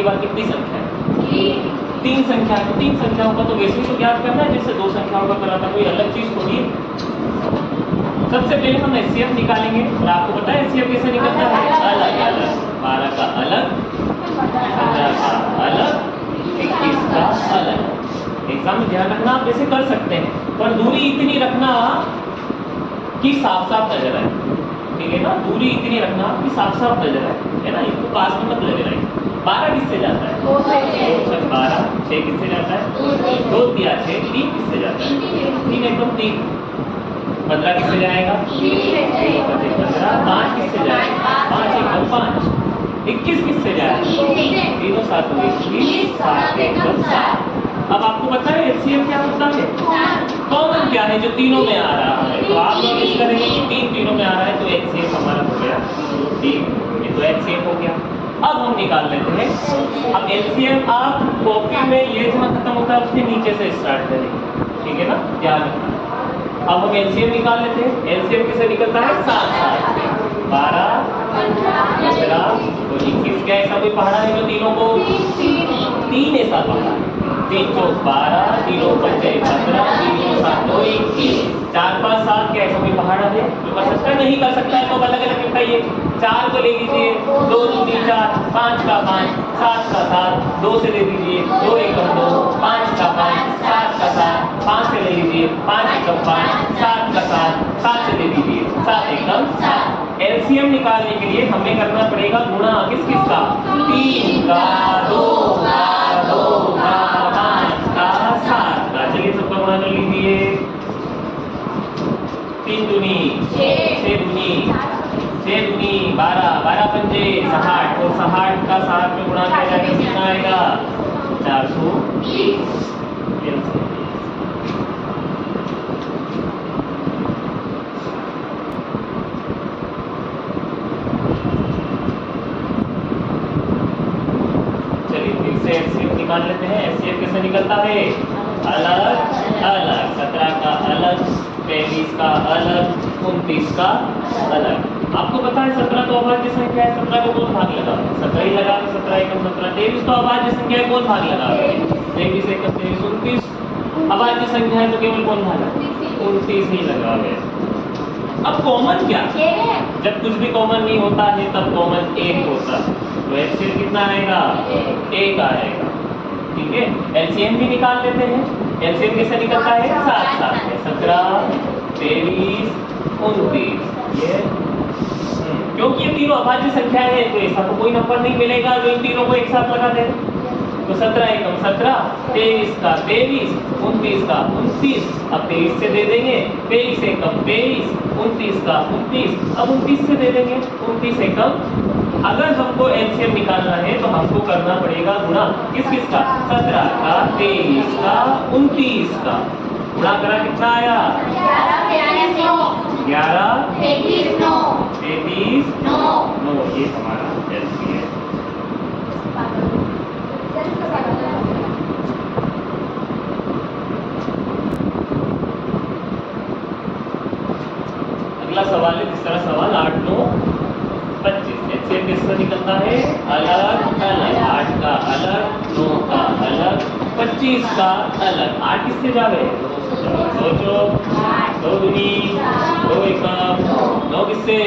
के बाद कितनी संख्या है? 3 संख्या है। तो 3 संख्याओं का तो वैसे ही तो ज्ञात करना है जैसे 2 संख्याओं का करा था, कोई अलग चीज थोड़ी है। सबसे पहले हम एचसीएफ निकालेंगे और आपको पता है एचसीएफ कैसे निकलता है? अलग अलग, 12 का अलग, 15 का अलग, 21 का अलग। एग्जाम में ध्यान रखना, आप वैसे कर सकते हैं पर दूरी इतनी रखना कि साफ साफ नजर आए, ठीक है ना? दूरी इतनी रखना कि साफ साफ नजर आए, है ना? इसको पास में मत लगे रहे। 12 किससे जाता है? 2 से 12, 6 किससे जाता है? 2 दिया 6, 3 किससे जाता है? 3 एकदम 3। 15 किससे जाएगा? 15, 5 किससे जाएगा? 5 एकदम 5। 21 किससे जाएगा? 3 7 21, 7 एकदम 7। अब आपको पता है एचसीएफ क्या होता है? कॉमन क्या है जो तीनों में आ रहा है? तो आप नोटिस करेंगे कि 3 तीनों में आ रहा है तो एचसीएफ हमारा हो गया 3। ये तो एचसीएफ हो गया। अब हम निकाल लेते हैं। अब एचसीएफ आप कॉपी में ये जहाँ खत्म होता है उसके नीचे से स्टार्ट करेंगे, ठीक है ना? ध्यान रखना। अब हम एलसीएम निकाल लेते हैं। एलसीएम किससे निकलता है? 7 7 से। 12, 15 और 21 क्या ऐसा कोई पहाड़ा है जो तीनों को? 3 ऐसा पहाड़ा है। 3 4 12, 3 5 15, 3 7 2 21, 4 5 7 क्या ऐसा कोई पहाड़ा है जो कर सकता है? नहीं कर सकता है। तो अलग अलग बताइए। 4 को ले लीजिए, 2 2 3 4, 5 का 5, 7 का 7, 2 से ले लीजिए, 2 1 2, 5 का 5, 7 का 7, 5 से ले लीजिए, 5 1 5, 7 का 7, 7 से ले लीजिए, 7 1 7। एलसीएम निकालने के लिए हमें करना पड़ेगा गुणा किस किस का? 3 का, 2 का, 2 का, 5 का, 7 का। चलिए सबका गुणा कर लीजिए। 3 दूनी 6 दूनी 6 दूनी 12, 12 पंजे 60 और 60 का 7 में गुणा किया जाएगा कितना आएगा? 420। चलिए फिर से एचसीएफ निकाल लेते हैं। एचसीएफ कैसे निकलता है? अलग अलग, 17 का अलग, 23 का अलग, 29 का अलग। आपको पता है 17 तो अभाज्य संख्या है, 17 को कौन भाग लगा? 17 ही लगा, 17 एकम 17। 23 तो अभाज्य संख्या है, कौन भाग लगा? 23 एकम 23 29। अभाज्य संख्या है तो केवल कौन भागा? 29 ही लगा गया। अब कॉमन क्या? जब कुछ भी कॉमन नहीं होता है तब कॉमन 1 होता है। तो एलसीएम कितना आएगा? 1 आएगा, ठीक है? एलसीएम भी निकाल लेते हैं। एलसीएम कैसे निकलता है? 7 7 है। 17 23 29। ये क्योंकि ये तीनों अभाज्य संख्या है तो ऐसा तो कोई नंबर नहीं मिलेगा जो इन तीनों को एक साथ लगा दे। तो 17 एकम 17, 23 का 23, 29 का 29। अब 23 से दे देंगे, 23 एकम 23, 29 का 29। अब 29 से दे देंगे, 29 एकम। अगर हमको एलसीएम निकालना है तो हमको करना पड़ेगा गुणा किस किस का? 17 का, 23 का, 29 का। गुणा करा कितना आया? 11 33 9। ये हमारा एलसीएम। अगला सवाल है तीसरा सवाल। 8 9 25। एचसीएफ किससे निकलता है? अलग अलग, 8 का अलग, 9 का अलग, 25 का अलग। 8 किससे जावे? 2 चौक 2 दूनी 2 एकम 9 किससे?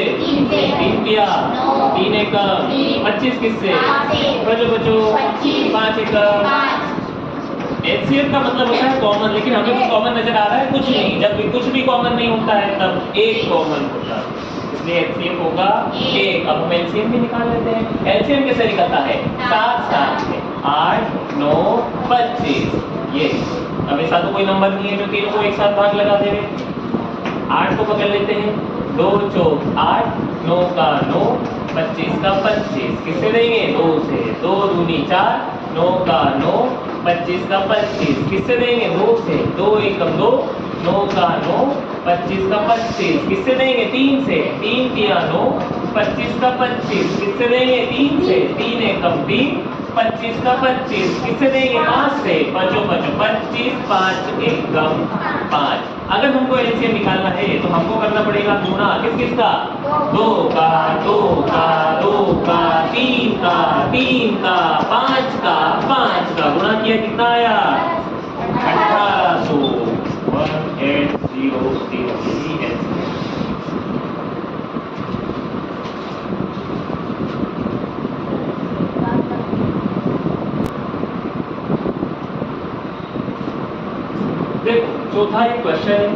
3 दिया 3 एकम। 25 किससे? बचो बचो 5 एकम। एचसीएफ का मतलब होता है कॉमन, लेकिन हमें कुछ कॉमन नजर आ रहा है? कुछ नहीं। जब भी कुछ भी कॉमन नहीं होता है तब एक कॉमन होता है, इसलिए एचसीएफ होगा 1। अब हम एलसीएम भी निकाल लेते हैं। एलसीएम कैसे निकलता है? 7 7 से 8 9 25। ये अब ऐसा तो कोई नंबर नहीं है जो तीनों को एक साथ भाग लगा देवे। 8 को पकड़ लेते हैं, 2 चौक 8, 9 का 9, 25 का 25। किससे देंगे? 2 से। 2 दूनी 4, 9 का 9, 25 का 25। किससे देंगे? 2 से। 2 एकम 2, 9 का 9, 25 का 25। किससे देंगे? 3 से। 3 किया 9, 25 का 25। किससे देंगे? 3 से। 3 एकम 3, 25 का 25। किससे देंगे? 5 से। 5 5 25, 5 एकम 5। अगर हमको एलसीएम निकालना है तो हमको करना पड़ेगा गुणा किसका, 2 का, 2 का, 2 का, 3 का, 3 का, 5 का, 5 का गुणा किया, कितना आया 1800। 1800। देखो चौथा एक क्वेश्चन है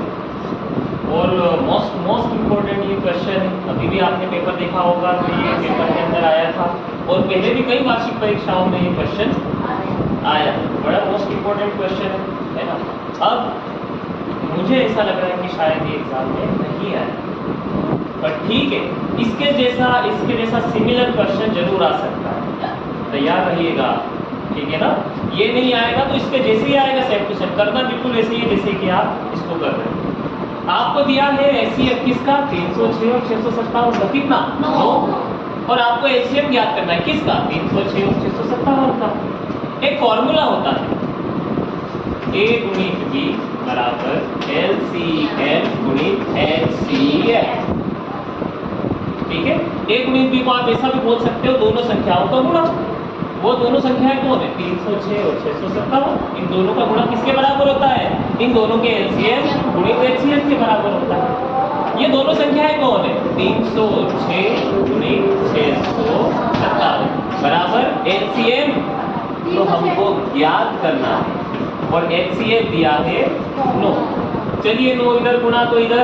और मोस्ट इम्पोर्टेंट ये क्वेश्चन है। अभी भी आपने पेपर देखा होगा तो ये पेपर के अंदर आया था और पहले भी कई वार्षिक परीक्षाओं में ये क्वेश्चन आया। बड़ा मोस्ट इम्पोर्टेंट क्वेश्चन है ना। अब मुझे ऐसा लग रहा है कि शायद ये एग्जाम में नहीं आया, पर ठीक है, इसके जैसा सिमिलर क्वेश्चन जरूर आ सकता है। तैयार रहिएगा, ठीक है ना। ये नहीं आएगा तो इसके जैसे ही आएगा सेम टू सेम करना, बिल्कुल ऐसे ही जैसे कि आप इसको कर रहे हैं। आपको दिया है एचसीएफ किसका 306 और 657 का, कितना 9, और आपको एचसीएफ ज्ञात करना है किसका 306 और 657 का। एक फॉर्मूला होता है A गुणित B बराबर LCM गुणित HCF, ठीक है। A गुणित B को आप ऐसा भी बोल सकते हो दोनों संख्याओं का गुणा। वो दोनों संख्याएं कौन है 306 और 657, इन दोनों का गुणा किसके बराबर होता है, इन दोनों के एलसीएम गुणित एचसीएफ के बराबर होता है। ये दोनों संख्याएं कौन है 306 गुणित 657 बराबर एलसीएम, तो हमको ज्ञात करना है और एचसीएफ दिया है 9। चलिए 9 इधर गुणा तो इधर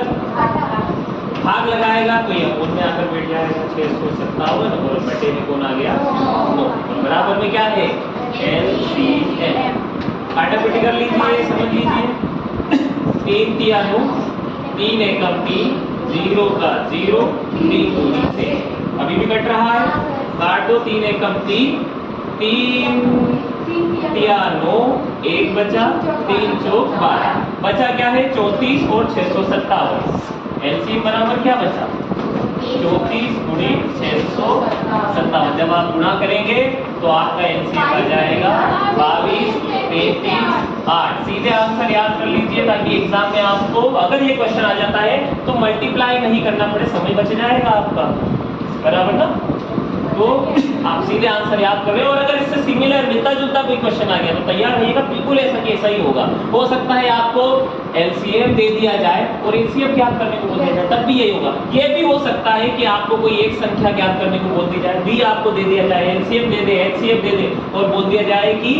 भाग लगाएगा तो ये अपोन में आकर बैठ जाएगा 657 और बटे में कौन आ गया 9, और बराबर में क्या है LCM। काटाकुटी कर लीजिए, समझ लीजिए 3 तिया 9, 3 एकम 3, 0 का 0, 3 दूनी 6, अभी भी कट रहा है, काट दो 3 एकम 3, 3 तिया 9, 1 बचा, 3 चौक 12, बचा क्या है 34 और 657। एलसीएम बराबर क्या बचा 34 गुणित 657। जब आप गुणा करेंगे तो आपका एलसीएम आ जाएगा 22, 33, 8। सीधे आंसर याद कर लीजिए ताकि एग्जाम में आपको अगर ये क्वेश्चन आ जाता है तो मल्टीप्लाई नहीं करना पड़े, समय बच जाएगा आपका, बराबर ना। तो आप सीधे आंसर याद कर रहे हो और अगर इससे सिमिलर मिलता जुलता कोई क्वेश्चन आ गया तो तैयार रहिएगा, बिल्कुल ऐसा कि ऐसा ही होगा। हो सकता है आपको एलसीएम दे दिया जाए और एचसीएफ ज्ञात करने को बोल दिया जाए, तब भी यही होगा। ये भी हो सकता है कि आपको कोई एक संख्या ज्ञात करने को बोल दी जाए, बी आपको दे दिया जाए, एलसीएम दे दे, एचसीएफ दे दे और बोल दिया जाए कि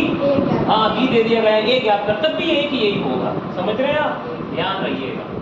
हाँ बी दे दिया गया, ये ज्ञात कर, तब भी यही कि यही होगा। समझ रहे हैं आप, ध्यान रखिएगा।